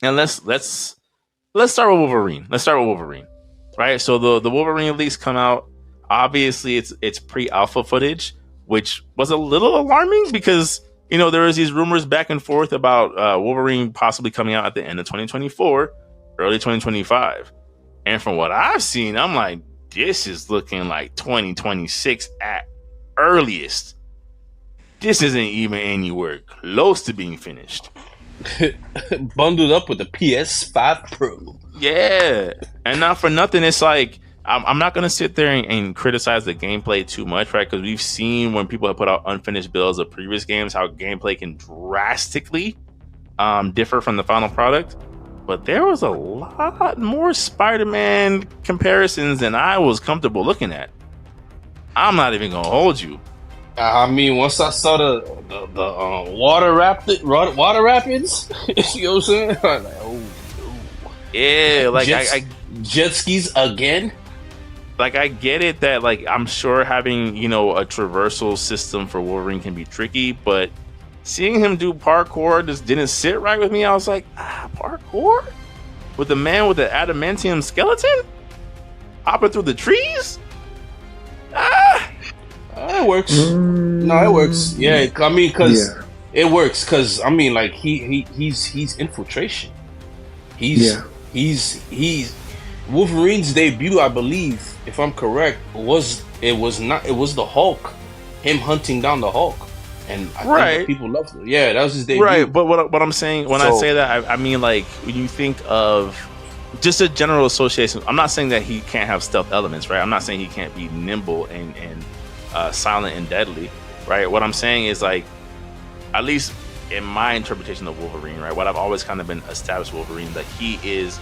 And let's start with Wolverine. Right? So the Wolverine leaks come out. Obviously, it's pre-alpha footage, which was a little alarming because there was these rumors back and forth about Wolverine possibly coming out at the end of 2024, early 2025. And from what I've seen, I'm like, this is looking like 2026 at earliest. This isn't even anywhere close to being finished. Bundled up with the PS5 Pro. Yeah, and not for nothing, it's like I'm not gonna sit there and criticize the gameplay too much, right? Because we've seen when people have put out unfinished builds of previous games how gameplay can drastically differ from the final product. But there was a lot more Spider-Man comparisons than I was comfortable looking at. I'm not even gonna hold you. I mean, once I saw the water rapids, you know what I'm saying? I'm like, oh, yeah, like jet skis again. Like I get it that like I'm sure having a traversal system for Wolverine can be tricky, but seeing him do parkour just didn't sit right with me. I was like, parkour with the man with the adamantium skeleton hopping through the trees. It works. No, it works. Yeah, I mean, because it works. Because I mean, like he's infiltration. He's Wolverine's debut, I believe, if I'm correct, was the Hulk, him hunting down the Hulk, and I think that people loved it. Yeah, that was his debut. Right, but what I'm saying when I say that, I mean like when you think of just a general association. I'm not saying that he can't have stealth elements, right? I'm not saying he can't be nimble and silent and deadly, right? What I'm saying is like, at least in my interpretation of Wolverine, right? What I've always kind of been established Wolverine, that he is,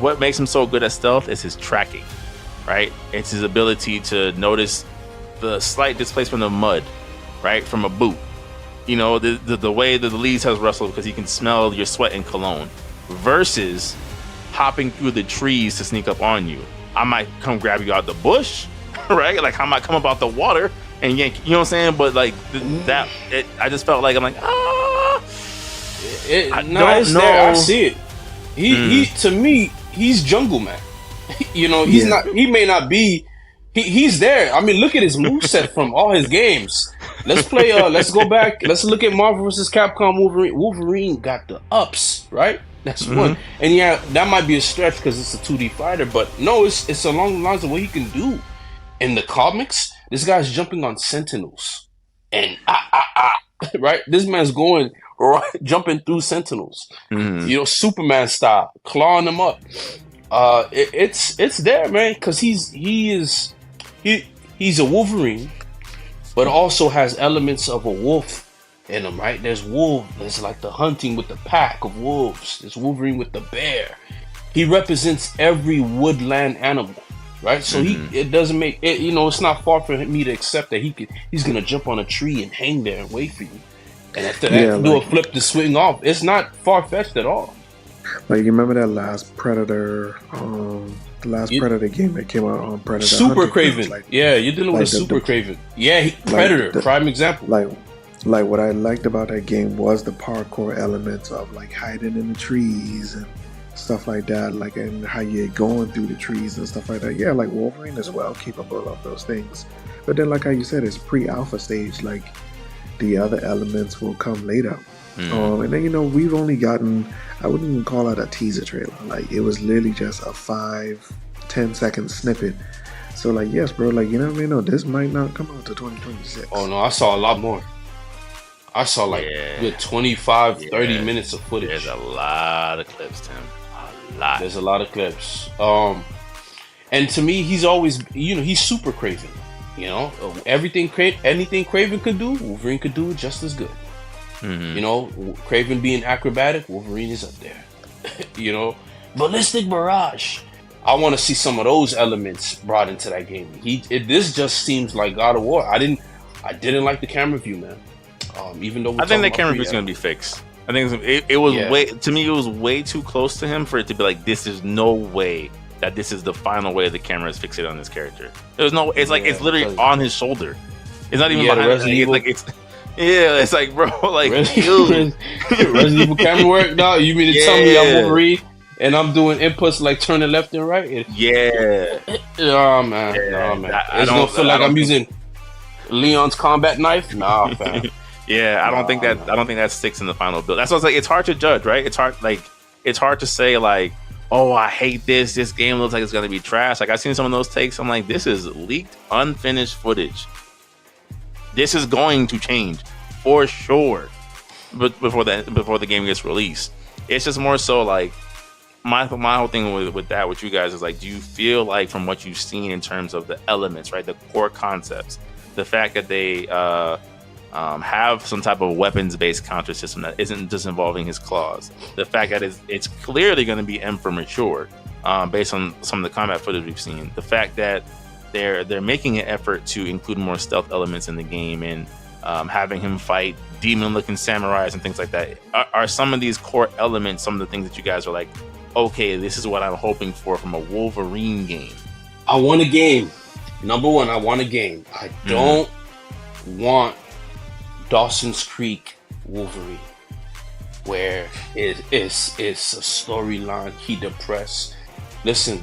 what makes him so good at stealth is his tracking, right? It's his ability to notice the slight displacement of mud, right, from a boot. The way that the leaves has rustled because he can smell your sweat and cologne, versus hopping through the trees to sneak up on you. I might come grab you out the bush, right? Like I might come up out the water and yank, you know what I'm saying? But like I just felt like I'm like, I don't know. I see it. He to me, he's Jungle Man. He's not. He may not be. He's there. I mean, look at his moveset from all his games. Let's play. Let's go back. Let's look at Marvel vs. Capcom Wolverine. Wolverine got the ups, right? That's one. And yeah, that might be a stretch because it's a 2D fighter, but no, it's along the lines of what he can do. In the comics, this guy's jumping on Sentinels, and right. This man's going jumping through Sentinels, Superman style, clawing them up. It's there, man, because he's a Wolverine, but also has elements of a wolf in him, right? There's like the hunting with the pack of wolves. There's Wolverine with the bear. He represents every woodland animal, right? So it doesn't make it. It's not far for me to accept that he's gonna jump on a tree and hang there and wait for you, and after that do a flip to swing off. It's not far fetched at all. Like you remember that last Predator, Predator game that came out on Predator. Super Craven. You're dealing with a Super Craven. Yeah, Predator, prime example. Like what I liked about that game was the parkour elements of like hiding in the trees and stuff like that, like, and how you're going through the trees and stuff like that. Yeah, like Wolverine is well capable of those things. But then, like how you said, it's pre-alpha stage. Like the other elements will come later. And then we've only gotten, I wouldn't even call it a teaser trailer. Like it was literally just a 5-10 second snippet. So like, yes, bro, like this might not come out to 2026. Oh no, I saw a lot more. I saw like good 25, 30 minutes of footage. There's a lot of clips, Tim. A lot. There's a lot of clips. And to me, he's always, he's super Craven. Anything Craven could do, Wolverine could do it just as good. Craven being acrobatic, Wolverine is up there. Ballistic Barrage. I want to see some of those elements brought into that game. This just seems like God of War. I didn't like the camera view, man. Even though I think the camera view is going to be fixed. I think it was it was way too close to him for it to be like, this is no way that this is the final way the camera is fixated on this character. There's no, it's like it's literally on his shoulder. It's not even behind his leg. Yeah, it's like, bro, like, Resident Evil camera work. No, you mean to tell me I'm Wolverine and I'm doing inputs like turning left and right? Yeah. Oh man, no man. It's gonna feel like I'm using Leon's combat knife. Nah, fam. Yeah, I don't think that sticks in the final build. That's what I was like. It's hard to judge, right? It's hard to say like, oh, I hate this. This game looks like it's gonna be trash. Like I've seen some of those takes. I'm like, this is leaked, unfinished footage. This is going to change for sure, but before the game gets released, it's just more so like my whole thing with that with you guys is like, do you feel like from what you've seen in terms of the elements, right, the core concepts, the fact that they have some type of weapons-based counter system that isn't just involving his claws, the fact that it's clearly going to be M for mature, based on some of the combat footage we've seen, the fact that they're making an effort to include more stealth elements in the game and having him fight demon-looking samurais and things like that, are some of these core elements some of the things that you guys are like, okay, this is what I'm hoping for from a Wolverine game? I want a game. Number one, I want a game. I don't want Dawson's Creek Wolverine, where it's a storyline. He depressed. Listen,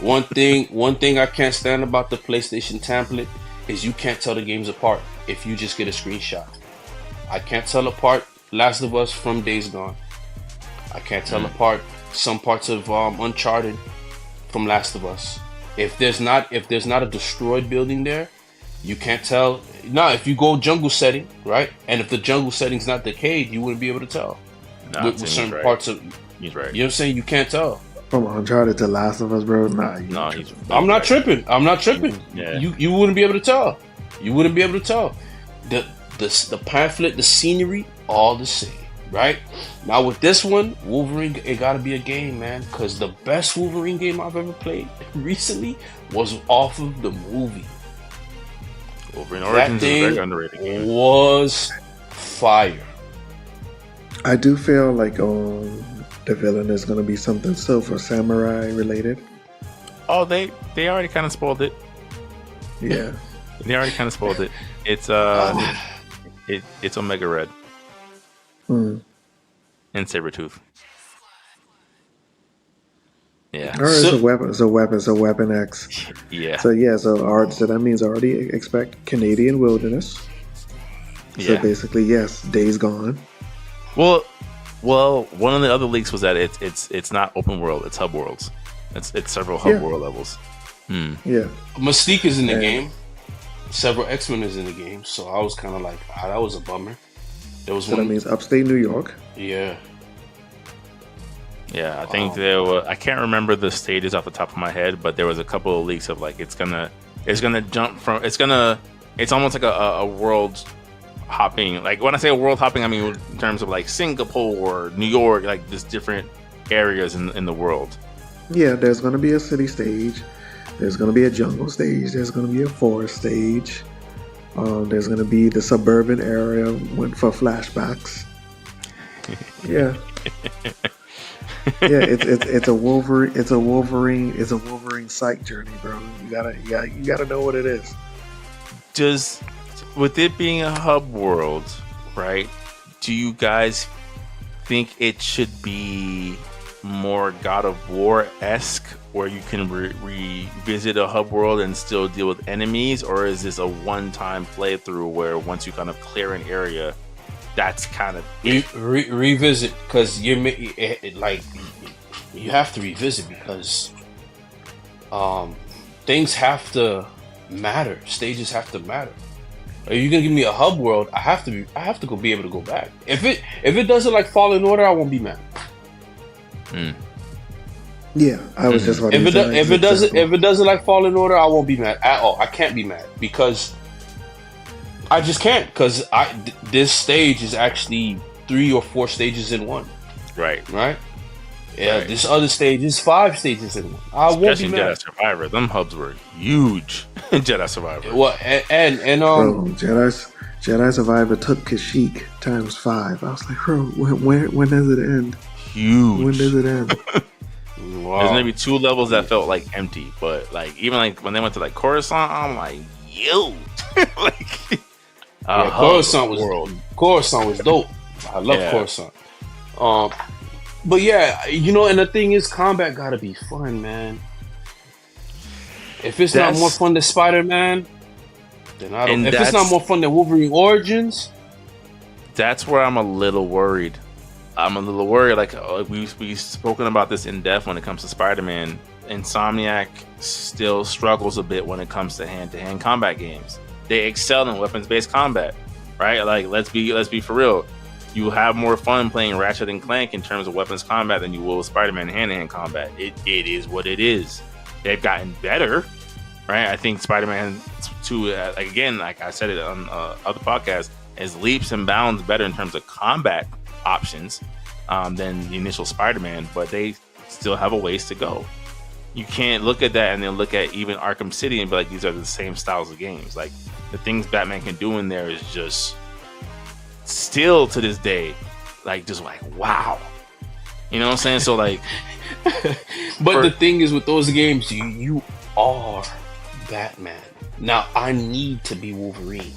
one thing I can't stand about the PlayStation template is you can't tell the games apart if you just get a screenshot. I can't tell apart Last of Us from Days Gone. I can't tell apart some parts of Uncharted from Last of Us. If there's not a destroyed building there, you can't tell. Now, if you go jungle setting, right, and if the jungle setting's not decayed, you wouldn't be able to tell with certain parts of. He's right. You know what I'm saying? You can't tell. From Uncharted to Last of Us, bro. Nah, I'm not tripping. Yeah. You wouldn't be able to tell. You wouldn't be able to tell. The pamphlet, the scenery, all the same, right? Now with this one, Wolverine, it gotta be a game, man. Because the best Wolverine game I've ever played recently was off of the movie. Wolverine Origins is very underrated. Was fire. I do feel like the villain is going to be something Silver Samurai related. Oh, they already kind of spoiled it. Yeah, they already kind of spoiled it. It's it's Omega Red and Sabretooth. Yeah. All right, it's a weapon X. Yeah. So that means already expect Canadian Wilderness. So basically, yes, Days Gone. Well, one of the other leaks was that it's not open world, it's hub worlds. It's several hub world levels. Yeah. Mystique is in the game. Several X-Men is in the game, so I was kind of like, that was a bummer. There was that means upstate New York. Yeah. Yeah, I think there were. I can't remember the stages off the top of my head, but there was a couple of leaks of like it's gonna jump from. It's almost like a world hopping. Like when I say world hopping, I mean in terms of like Singapore, New York, like just different areas in the world. Yeah, there's gonna be a city stage. There's gonna be a jungle stage. There's gonna be a forest stage. There's gonna be the suburban area for flashbacks. Yeah. Yeah, it's a Wolverine psych journey, bro. You gotta know what it is. Just with it being a hub world, right? Do you guys think it should be more God of War-esque, where you can revisit a hub world and still deal with enemies, or is this a one-time playthrough where once you kind of clear an area, that's kind of revisit? Because you have to revisit because things have to matter. Stages have to matter. Are you gonna give me a hub world? I have to go be able to go back. If it doesn't like fall in order, I won't be mad. Yeah, I was just about to say if it doesn't like fall in order, I won't be mad at all. I can't be mad because I just can't, because this stage is actually 3 or 4 stages in one. Right. Yeah, This other stage is 5 stages in one. I won't be mad. Jedi Survivor, them hubs were huge. Jedi Survivor. Well, and bro, Jedi Survivor took Kashyyyk times 5. I was like, bro, when does it end? Huge. When does it end? Wow. There's maybe 2 levels that felt like empty, but like even like when they went to like Coruscant, I'm like, yo, like Yeah, Coruscant was dope. I love Coruscant. But yeah, you know, and the thing is, combat gotta be fun, man. If it's not more fun than Spider-Man, then I don't. If it's not more fun than Wolverine Origins, that's where I'm a little worried. Like we've spoken about this in depth when it comes to Spider-Man. Insomniac still struggles a bit when it comes to hand-to-hand combat games. They excel in weapons-based combat, right? Like let's be for real. You have more fun playing Ratchet and Clank in terms of weapons combat than you will with Spider-Man hand-to-hand combat. It is what it is. They've gotten better, right? I think Spider-Man 2, like I said it on other podcasts, is leaps and bounds better in terms of combat options than the initial Spider-Man, but they still have a ways to go. You can't look at that and then look at even Arkham City and be like, these are the same styles of games. Like the things Batman can do in there is just still to this day, like just like wow, you know what I'm saying? So like, but the thing is with those games, you are Batman. Now I need to be Wolverine.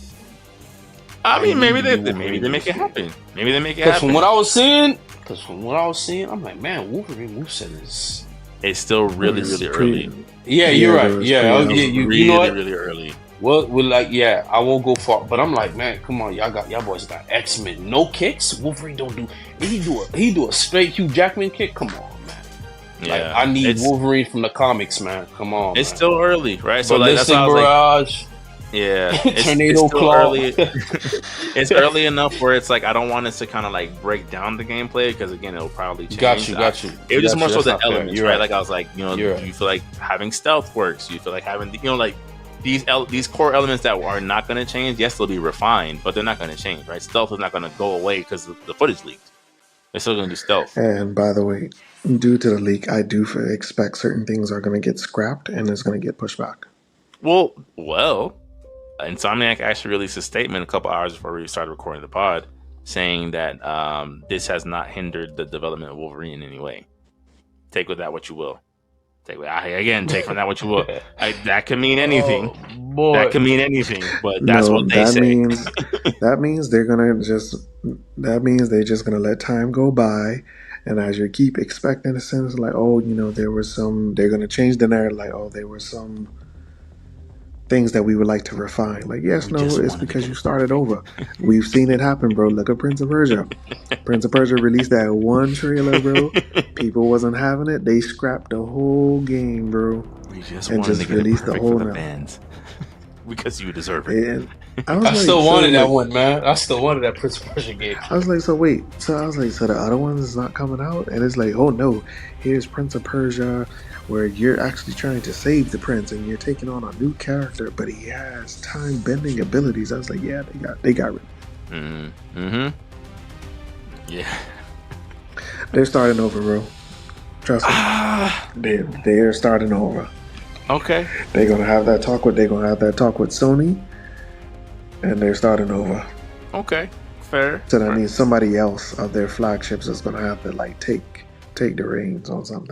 I mean, maybe they make it happen. Maybe they make it happen. From what I was seeing, I'm like, man, Wolverine moveset is. It's still really early. Yeah, you're right. Yeah, you know what? Really early. Well, I won't go far, but I'm like, man, come on, y'all boys got X-Men, no kicks. Wolverine don't do. He do a straight Hugh Jackman kick. Come on, man. Yeah, like, I need Wolverine from the comics, man. Come on. It's man. Still early, right? So but like, listen, that's Barrage. Yeah, Tornado Claw. It's early enough where it's like I don't want us to kind of like break down the gameplay because again it'll probably change. Got you. It was just more so the elements, right? Like I was like, do right. you feel like having stealth works? Do you feel like having like these core elements that are not going to change? Yes, they'll be refined, but they're not going to change, right? Stealth is not going to go away because the footage leaked. They're still going to do stealth. And by the way, due to the leak, I do expect certain things are going to get scrapped and it's going to get pushed back. Well. Insomniac actually released a statement a couple hours before we started recording the pod saying that this has not hindered the development of Wolverine in any way. Take with that what you will. Take from that what you will. That can mean anything. Oh, that can mean anything, but that's what they say. That means they're just gonna let time go by, and as you keep expecting a sense like, oh, you know, they're gonna change the narrative, like, oh, there were some things that we would like to refine. Like, yes, no, it's because you started over. We've seen it happen, bro. Look at Prince of Persia. Prince of Persia released that one trailer, bro. People wasn't having it. They scrapped the whole game, bro. And just released the whole fans. Because you deserve it. And I still wanted that one, man. I still wanted that Prince of Persia game. I was like, so the other one is not coming out? And it's like, oh no, here's Prince of Persia, where you're actually trying to save the prince and you're taking on a new character, but he has time bending abilities. I was like, yeah, they got it. Mm-hmm. Yeah. They're starting over, bro. Trust me. They're starting over. Okay. They're gonna have that talk with Sony, and they're starting over. Okay. Fair. So that means somebody else of their flagships is gonna have to like take the reins on something.